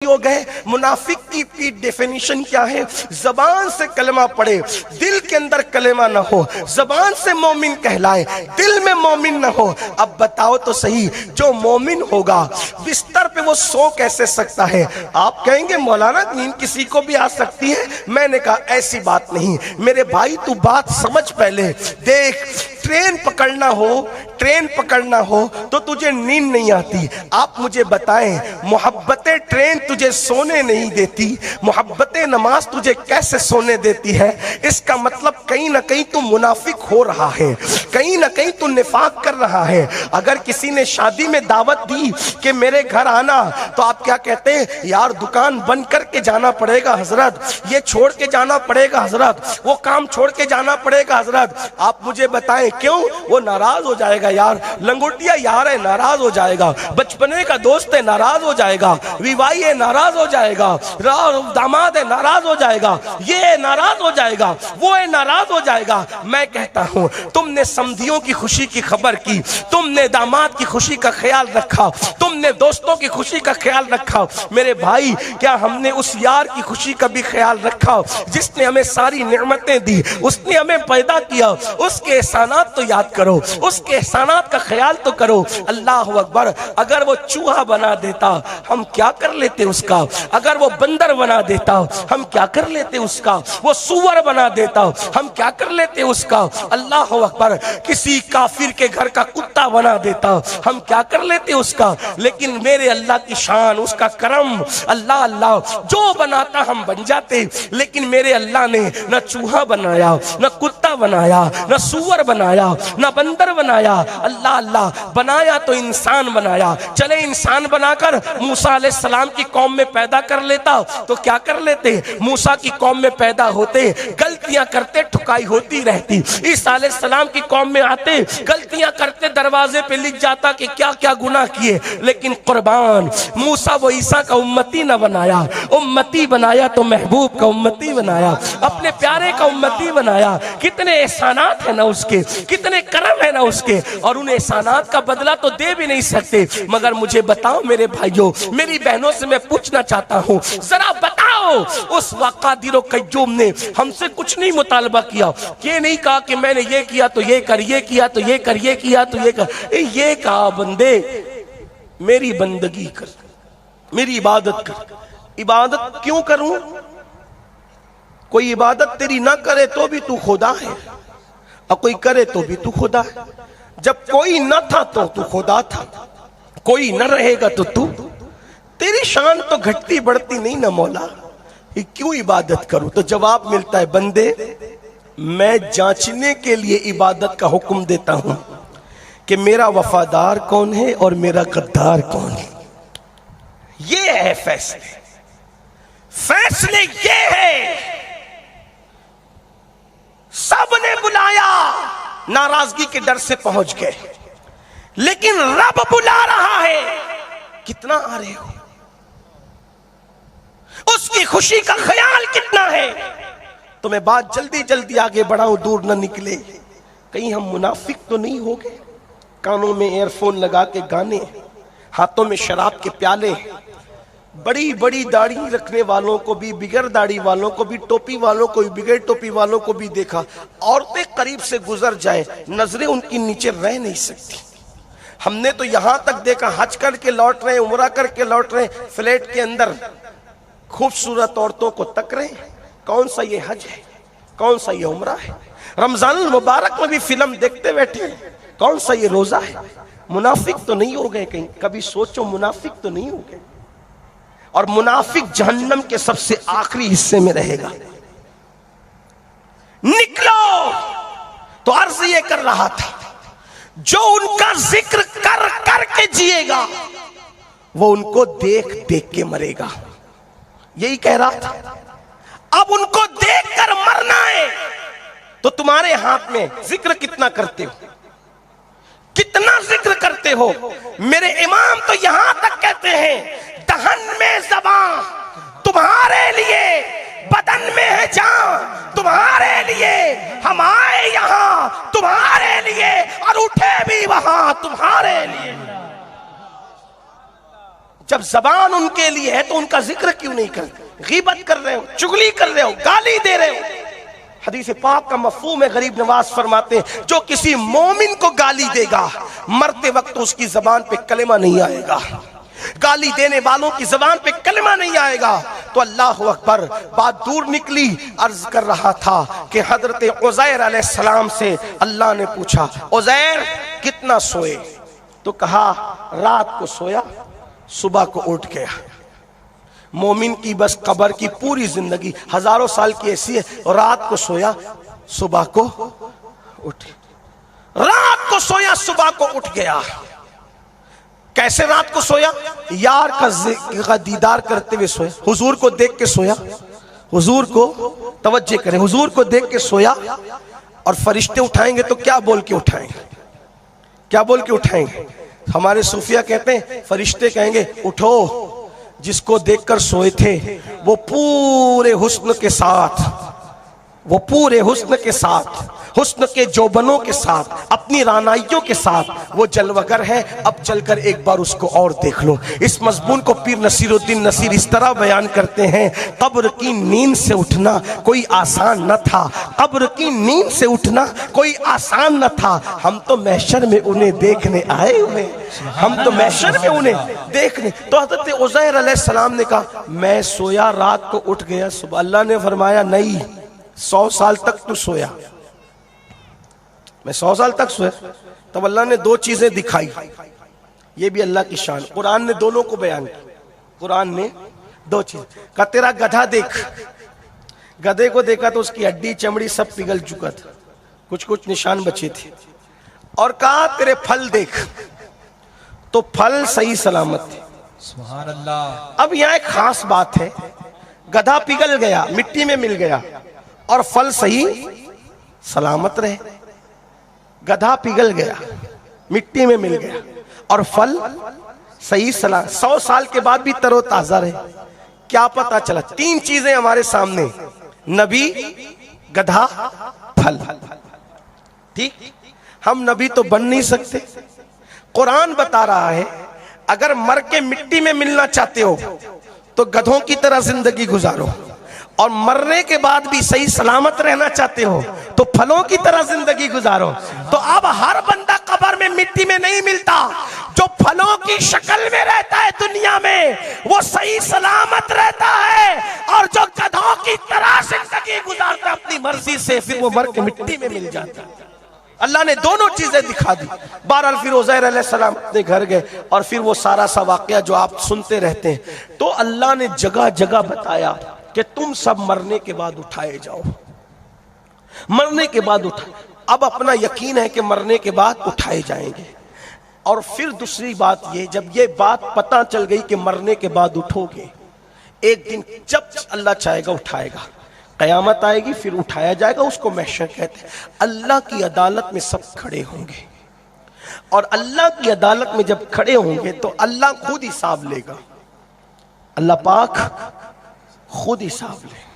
हो गए। मुनाफिक की डेफिनेशन क्या है? जबान से कलमा पढ़े, दिल के अंदर कलमा ना हो, जबान से मोमिन कहलाए, दिल में मोमिन ना हो। अब बताओ तो सही, जो मोमिन होगा बिस्तर पे वो सो कैसे सकता है? आप कहेंगे मौलाना नींद किसी को भी आ सकती है। मैंने कहा ऐसी बात नहीं मेरे भाई, तू बात समझ पहले। देख, ट्रेन पकड़ना हो तो तुझे नींद नहीं आती। आप मुझे बताएं, मोहब्बतें ट्रेन तुझे सोने नहीं देती, मोहब्बतें नमाज तुझे कैसे सोने देती है? इसका मतलब कहीं ना कहीं तू मुनाफिक हो रहा है, कहीं ना कहीं तू निफाक कर रहा है। अगर किसी ने शादी में दावत दी कि मेरे घर आना, तो आप क्या कहते हैं? यार दुकान बंद करके जाना पड़ेगा हजरत, ये छोड़ के जाना पड़ेगा हजरत, वो काम छोड़ के जाना पड़ेगा हजरत। आप मुझे बताएं क्यों? वो नाराज हो जाएगा यार, लंगोटिया यार है नाराज हो जाएगा, बचपने का दोस्त है नाराज हो जाएगा, विवाही है नाराज हो जाएगा, दामाद है नाराज हो जाएगा, ये नाराज हो जाएगा, वो है नाराज हो जाएगा। मैं कहता हूं तुमने समधियों की खुशी की खबर की, तुमने दामाद की खुशी का ख्याल रखा, तुमने दोस्तों की खुशी का ख्याल रखा। मेरे भाई, क्या हमने उस यार की खुशी का भी ख्याल रखा जिसने हमें सारी नेमतें दी, उसने हमें पैदा किया? उसके एहसानात तो याद करो, उसके एहसानात का ख्याल तो करो। अल्लाह अकबर। अगर वो चूहा बना देता हम क्या कर लेते उसका? अगर वो बंदर बना देता हम क्या कर लेते उसका? वो सूअर बना देता हम क्या कर लेते उसका? अल्लाह अकबर। किसी काफिर के घर का कुत्ता बना देता हम क्या कर लेते उसका? लेकिन मेरे अल्लाह की शान, उसका करम, अल्लाह अल्लाह, जो बनाता हम बन जाते। लेकिन मेरे अल्लाह ने न चूहा बनाया, न कुत्ता बनाया, न सूअर बनाया, न बंदर बनाया। अल्लाह अल्लाह, बनाया तो इंसान बनाया। चले इंसान बनाकर मूसा अलैहिस्सलाम की कौम में पैदा कर लेता तो क्या कर लेते? मूसा की कौम में पैदा होते, गलतियां करते, ठुकाई होती रहती। ईसा अलैहिस्सलाम की कौम में आते, गलतियां करते, दरवाजे पे लिख जाता कि क्या क्या गुनाह किए। लेकिन कुर्बान, मूसा वो ईसा का उम्मती न बनाया, उम्मती बनाया तो महबूब का उम्मती बनाया, अपने प्यारे का उम्मती बनाया। कितने एहसानात है ना उसके, कितने करम है ना उसके, और उन एहसानात का बदला तो दे भी नहीं सकते। मगर मुझे बताओ मेरे भाइयों, मेरी बहनों से मैं पूछना चाहता हूँ, जरा बताओ उस वाक़ादिर कय्यूम ने हमसे कुछ नहीं मुतालबा किया? ये नहीं कहा कि मैंने ये किया तो ये कर, ये किया तो ये कर, ये किया तो ये कर। ये कहा बंदे मेरी बंदगी कर, मेरी इबादत कर। इबादत क्यों करूं? कोई इबादत तेरी ना करे तो भी तू खुदा है, और कोई करे तो भी तू खुदा है। जब कोई न था तो तू खुदा था, कोई न रहेगा तो तू। तेरी शान तो घटती बढ़ती नहीं ना मौला, ये क्यों इबादत करूं? तो जवाब मिलता है, बंदे मैं जांचने के लिए इबादत का हुक्म देता हूं कि मेरा वफादार कौन है और मेरा गद्दार कौन है। ये है फैसले, फैसले ये है। सबने बुलाया, नाराजगी के डर से पहुंच गए, लेकिन रब बुला रहा है। कितना आ रहे हो? उसकी खुशी का ख्याल कितना है? तो मैं बात जल्दी जल्दी आगे बढ़ाऊं, दूर न निकले, कहीं हम मुनाफिक तो नहीं हो गए। कानों में एयरफोन लगा के गाने, हाथों में शराब के प्याले, बड़ी बड़ी दाढ़ी रखने वालों को भी, बिगैर दाढ़ी वालों को भी, टोपी वालों को भी, बिगैर टोपी वालों को भी देखा। औरतें करीब से गुजर जाए, नजरें उनकी नीचे रह नहीं सकती। हमने तो यहां तक देखा, हज करके लौट रहे, उम्रा करके लौट रहे, फ्लैट के अंदर खूबसूरत औरतों को तक रहे। कौन सा ये हज है, कौन सा ये उम्रा है? रमजान मुबारक में भी फिल्म देखते बैठे हैं, कौन सा ये रोजा है? मुनाफिक तो नहीं हो गए कहीं? कभी सोचो, मुनाफिक तो नहीं हो गए। और मुनाफिक जहन्नम के सबसे आखिरी हिस्से में रहेगा। निकलो। तो अर्ज ये कर रहा था, जो उनका जिक्र कर करके जिएगा वो उनको देख देख के मरेगा। यही कह रहा था। अब उनको देखकर मरना है तो तुम्हारे हाथ में। जिक्र कितना करते हो, कितना जिक्र करते हो? मेरे इमाम तो यहां तक कहते हैं, दहन में ज़बान तुम्हारे लिए, बदन में है जान तुम्हारे लिए। हम आए यहां तुम्हारे लिए और उठे भी वहां तुम्हारे लिए। जब जब जबान उनके लिए है तो उनका जिक्र क्यों नहीं करते? गीबत कर रहे हो, चुगली कर रहे हो, गाली दे रहे हो। हदीस पाक का मफहूम है, गरीब नवाज फरमाते हैं, जो किसी मोमिन को गाली देगा मरते वक्त तो उसकी जबान पे कलेमा नहीं आएगा। गाली देने वालों की जबान पे कलमा नहीं आएगा। तो अल्लाह अकबर, बात दूर निकली। अर्ज कर रहा था कि हजरत उज़ैर अलैहिस्सलाम से अल्लाह ने पूछा, उज़ैर कितना सोए? तो कहा रात को सोया, सुबह को उठ गया। मोमिन की बस कब्र की पूरी जिंदगी हजारों साल की ऐसी है, और रात को सोया, सुबह को उठ, रात को सोया, सुबह को उठ गया। कैसे रात को सोया? यार का दीदार करते हुए सोया, हुजूर को देख के सोया। हुजूर को तवज्जो करें, हुजूर को देख के सोया। और फरिश्ते उठाएंगे तो क्या बोल के उठाएंगे? क्या बोल के उठाएंगे? हमारे सूफिया कहते हैं, फरिश्ते कहेंगे उठो, जिसको देखकर सोए थे वो पूरे हुस्न के साथ, वो पूरे हुस्न के साथ, हुस्न के जोबनों के साथ, अपनी रानाइयों के साथ वो जलवगर है। अब चलकर एक बार उसको और देख लो। इस मजमून को पीर नसीरुद्दीन नसीर इस तरह बयान करते हैं, कब्र की नींद से उठना कोई आसान न था, कब्र की नींद से उठना कोई आसान न था। हम तो महशर में उन्हें देखने आए हुए, हम तो महशर में उन्हें देखने। तो हज़रत उज़ैर अलैहिस्सलाम ने कहा, मैं सोया, रात को उठ गया सुबह। अल्लाह ने फरमाया, नहीं, 100 साल तक तू सोया। मैं 100 साल तक सोया। तब अल्लाह ने दो चीजें दिखाई, ये भी अल्लाह की शान। कुरान ने दोनों को बयान किया। कुरान ने दो चीज कहा, तेरा गधा देख। गधे को देखा तो उसकी हड्डी चमड़ी सब पिघल चुका था, कुछ कुछ निशान बचे थे। और कहा तेरे फल देख, तो फल सही सलामत थे। सुभान अल्लाह। अब यहाँ एक खास बात है, गधा पिघल गया, मिट्टी में मिल गया, और फल सही सलामत रहे। गधा पिघल गया, मिट्टी में मिल गया, और फल सही सलाम 100 साल के बाद भी तरोताजा रहे। क्या पता चला? 3 चीजें हमारे सामने, नबी, गधा, फल। ठीक, हम नबी तो बन नहीं सकते। कुरान बता रहा है, अगर मर के मिट्टी में मिलना चाहते हो तो गधों की तरह जिंदगी गुजारो, और मरने के बाद भी सही सलामत रहना चाहते हो तो फलों की तरह जिंदगी गुजारो। तो अब हर बंदा कब्र में मिट्टी में नहीं मिलता। जो फलों की शक्ल में रहता है दुनिया में, वो सही सलामत रहता है, और जो गधों की तरह जिंदगी गुजारता अपनी मर्जी से, फिर वो मर के मिट्टी में मिल जाता है। अल्लाह ने दोनों चीजें दिखा दी। बहरहाल फिर उज़ैर अलैहिस्सलाम अपने घर गए, और फिर वो सारा सा वाकया जो आप सुनते रहते हैं। तो अल्लाह ने जगह जगह बताया कि तुम सब मरने के बाद उठाए जाओ, मरने के बाद उठा। अब अपना यकीन है कि मरने के बाद उठाए जाएंगे। और फिर दूसरी बात ये, जब ये बात पता चल गई कि मरने के बाद उठोगे, एक दिन जब अल्लाह चाहेगा उठाएगा, कयामत आएगी, फिर उठाया जाएगा। उसको महशर कहते हैं। अल्लाह की अदालत में सब खड़े होंगे, और अल्लाह की अदालत में जब खड़े होंगे तो अल्लाह खुद हिसाब लेगा। अल्लाह पाक खुद हिसाब ले,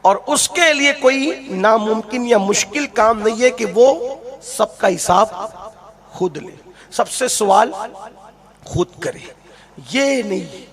और उसके लिए कोई नामुमकिन या मुश्किल काम नहीं है कि वो सबका हिसाब खुद ले, सबसे सवाल खुद करे। ये नहीं,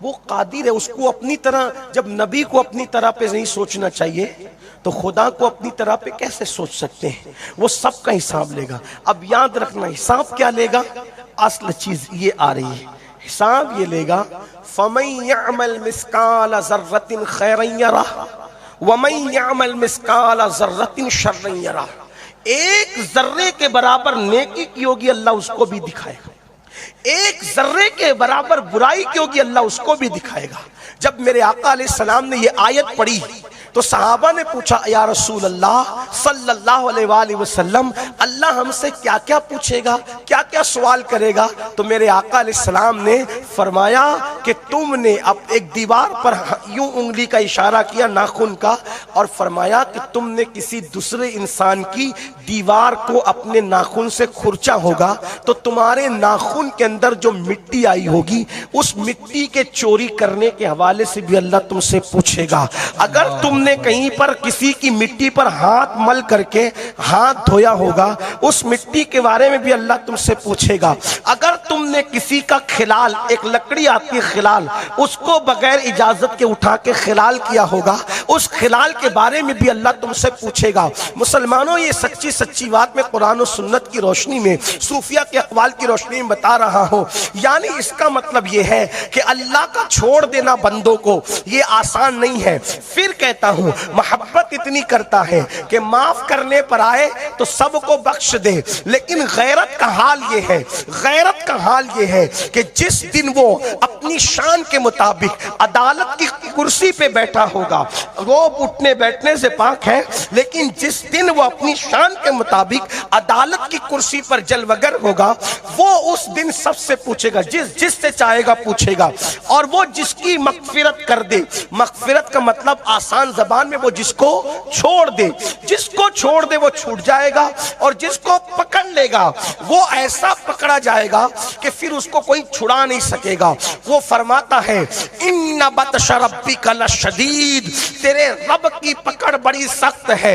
वो कादिर है। उसको अपनी तरह, जब नबी को अपनी तरह पे नहीं सोचना चाहिए तो खुदा को अपनी तरह पे कैसे सोच सकते हैं? वो सबका हिसाब लेगा। अब याद रखना, हिसाब क्या लेगा? असल चीज ये आ रही है, हिसाब ये लेगा, फमन यअमल मिस्काल ज़र्रतिन खैरन यरा वमन यअमल मिस्काल ज़र्रतिन शर्रन यरा। एक जर्रे के बराबर नेकी की होगी, अल्लाह उसको भी दिखाएगा। एक जर्रे के बराबर बुराई की होगी, अल्लाह उसको भी दिखाएगा। जब मेरे आका अलैहिस्सलाम ने ये आयत पढ़ी तो सहाबा ने पूछा, या रसूल अल्लाह सल्लल्लाहु अलैहि वसल्लम, अल्लाह हमसे क्या क्या पूछेगा, क्या क्या सवाल करेगा? तो मेरे आका अलैहिस्सलाम ने फरमाया कि तुमने अब एक दीवार पर यूं उंगली का इशारा किया, नाखून का, और फरमाया कि तुमने किसी दूसरे इंसान की दीवार को अपने नाखून से खुरचा होगा, तो तुम्हारे नाखून के अंदर जो मिट्टी आई होगी, उस मिट्टी के चोरी करने के हवाले से भी अल्लाह तुमसे पूछेगा। अगर तुम तुमने कहीं पर किसी की मिट्टी पर हाथ मल करके हाथ धोया होगा, उस मिट्टी के बारे में भी अल्लाह तुमसे पूछेगा। अगर तुमने किसी का खिलाल, एक लकड़ी आती है खिलाल, उसको बगैर इजाजत के उठा के खिलाल किया होगा, उस खिलाल के बारे में भी अल्लाह तुमसे पूछेगा। मुसलमानों, ये सच्ची सच्ची बात मैं कुरान और सुन्नत की रोशनी में, सूफिया के अक़वाल की रोशनी में बता रहा हूँ। यानी इसका मतलब ये है कि अल्लाह का छोड़ देना बंदों को ये आसान नहीं है। फिर कहता हूँ, मोहब्बत इतनी करता है कि माफ करने पर आए तो सबको बख्श दे, लेकिन गैरत का हाल ये है, गैरत का हाल ये है कि जिस दिन वो अपनी शान के मुताबिक अदालत की कुर्सी पे बैठा होगा, वो उठने बैठने से पाक है, लेकिन जिस दिन वो अपनी शान के मुताबिक अदालत की कुर्सी पर जलवगर होगा, वो उस दिन सबसे पूछेगा, जिससे चाहेगा पूछेगा। और वो जिसकी मगफिरत कर दे, मगफिरत का मतलब आसान जबान में वो जिसको छोड़ दे, जिसको छोड़ दे वो छूट जाएगा, और जिसको पकड़ लेगा वो ऐसा पकड़ा जाएगा कि फिर उसको कोई छुड़ा नहीं सकेगा। वो फरमाता है, इन्ना बतश रब्बिका लशदीद, तेरे रब की पकड़ बड़ी सख्त है।